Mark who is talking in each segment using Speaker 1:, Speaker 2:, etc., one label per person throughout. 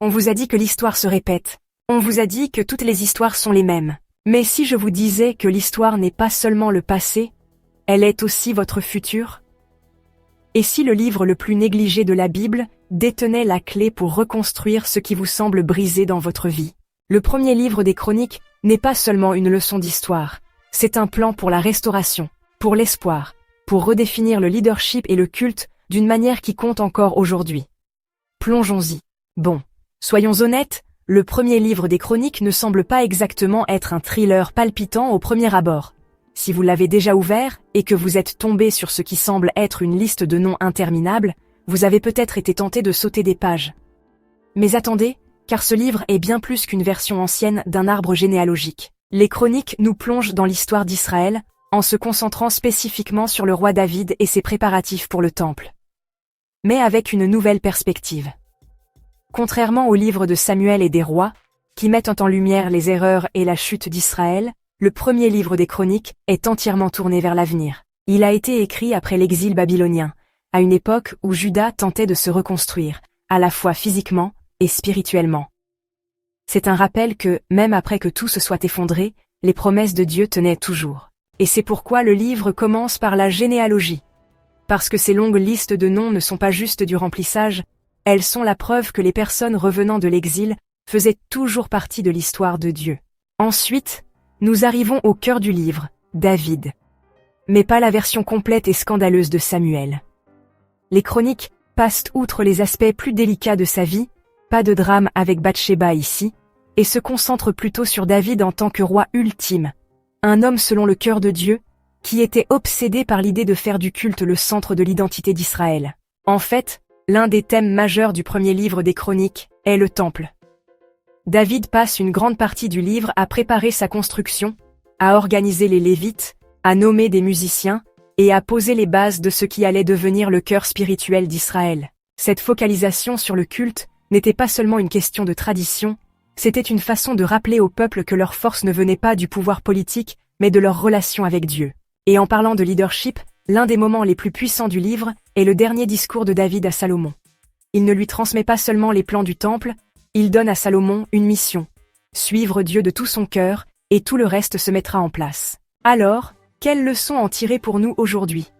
Speaker 1: On vous a dit que l'histoire se répète. On vous a dit que toutes les histoires sont les mêmes. Mais si je vous disais que l'histoire n'est pas seulement le passé, elle est aussi votre futur? Et si le livre le plus négligé de la Bible détenait la clé pour reconstruire ce qui vous semble brisé dans votre vie? Le premier livre des Chroniques n'est pas seulement une leçon d'histoire, c'est un plan pour la restauration, pour l'espoir, pour redéfinir le leadership et le culte d'une manière qui compte encore aujourd'hui. Plongeons-y. Bon, soyons honnêtes, le premier livre des Chroniques ne semble pas exactement être un thriller palpitant au premier abord. Si vous l'avez déjà ouvert et que vous êtes tombé sur ce qui semble être une liste de noms interminables, vous avez peut-être été tenté de sauter des pages. Mais attendez, car ce livre est bien plus qu'une version ancienne d'un arbre généalogique. Les Chroniques nous plongent dans l'histoire d'Israël, en se concentrant spécifiquement sur le roi David et ses préparatifs pour le temple. Mais avec une nouvelle perspective. Contrairement aux livres de Samuel et des rois, qui mettent en lumière les erreurs et la chute d'Israël, le premier livre des Chroniques est entièrement tourné vers l'avenir. Il a été écrit après l'exil babylonien, à une époque où Juda tentait de se reconstruire, à la fois physiquement et spirituellement. C'est un rappel que, même après que tout se soit effondré, les promesses de Dieu tenaient toujours. Et c'est pourquoi le livre commence par la généalogie. Parce que ces longues listes de noms ne sont pas juste du remplissage, elles sont la preuve que les personnes revenant de l'exil faisaient toujours partie de l'histoire de Dieu. Ensuite, nous arrivons au cœur du livre, David. Mais pas la version complète et scandaleuse de Samuel. Les Chroniques passent outre les aspects plus délicats de sa vie, pas de drame avec Bathsheba ici, et se concentrent plutôt sur David en tant que roi ultime, un homme selon le cœur de Dieu, qui était obsédé par l'idée de faire du culte le centre de l'identité d'Israël. En fait, l'un des thèmes majeurs du premier livre des Chroniques est le temple. David passe une grande partie du livre à préparer sa construction, à organiser les Lévites, à nommer des musiciens, et à poser les bases de ce qui allait devenir le cœur spirituel d'Israël. Cette focalisation sur le culte n'était pas seulement une question de tradition, c'était une façon de rappeler au peuple que leur force ne venait pas du pouvoir politique, mais de leur relation avec Dieu. Et en parlant de leadership, l'un des moments les plus puissants du livre est le dernier discours de David à Salomon. Il ne lui transmet pas seulement les plans du temple, il donne à Salomon une mission. Suivre Dieu de tout son cœur, et tout le reste se mettra en place. Alors, quelles leçons en tirer pour nous aujourd'hui?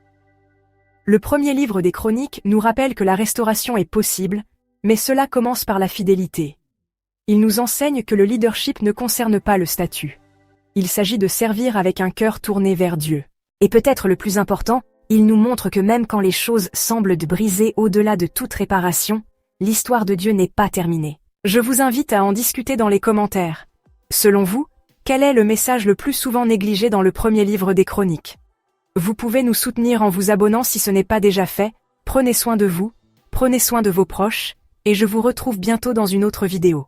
Speaker 1: Le premier livre des Chroniques nous rappelle que la restauration est possible, mais cela commence par la fidélité. Il nous enseigne que le leadership ne concerne pas le statut. Il s'agit de servir avec un cœur tourné vers Dieu. Et peut-être le plus important, il nous montre que même quand les choses semblent de briser au-delà de toute réparation, l'histoire de Dieu n'est pas terminée. Je vous invite à en discuter dans les commentaires. Selon vous, quel est le message le plus souvent négligé dans le premier livre des Chroniques? Vous pouvez nous soutenir en vous abonnant si ce n'est pas déjà fait. Prenez soin de vous, prenez soin de vos proches, et je vous retrouve bientôt dans une autre vidéo.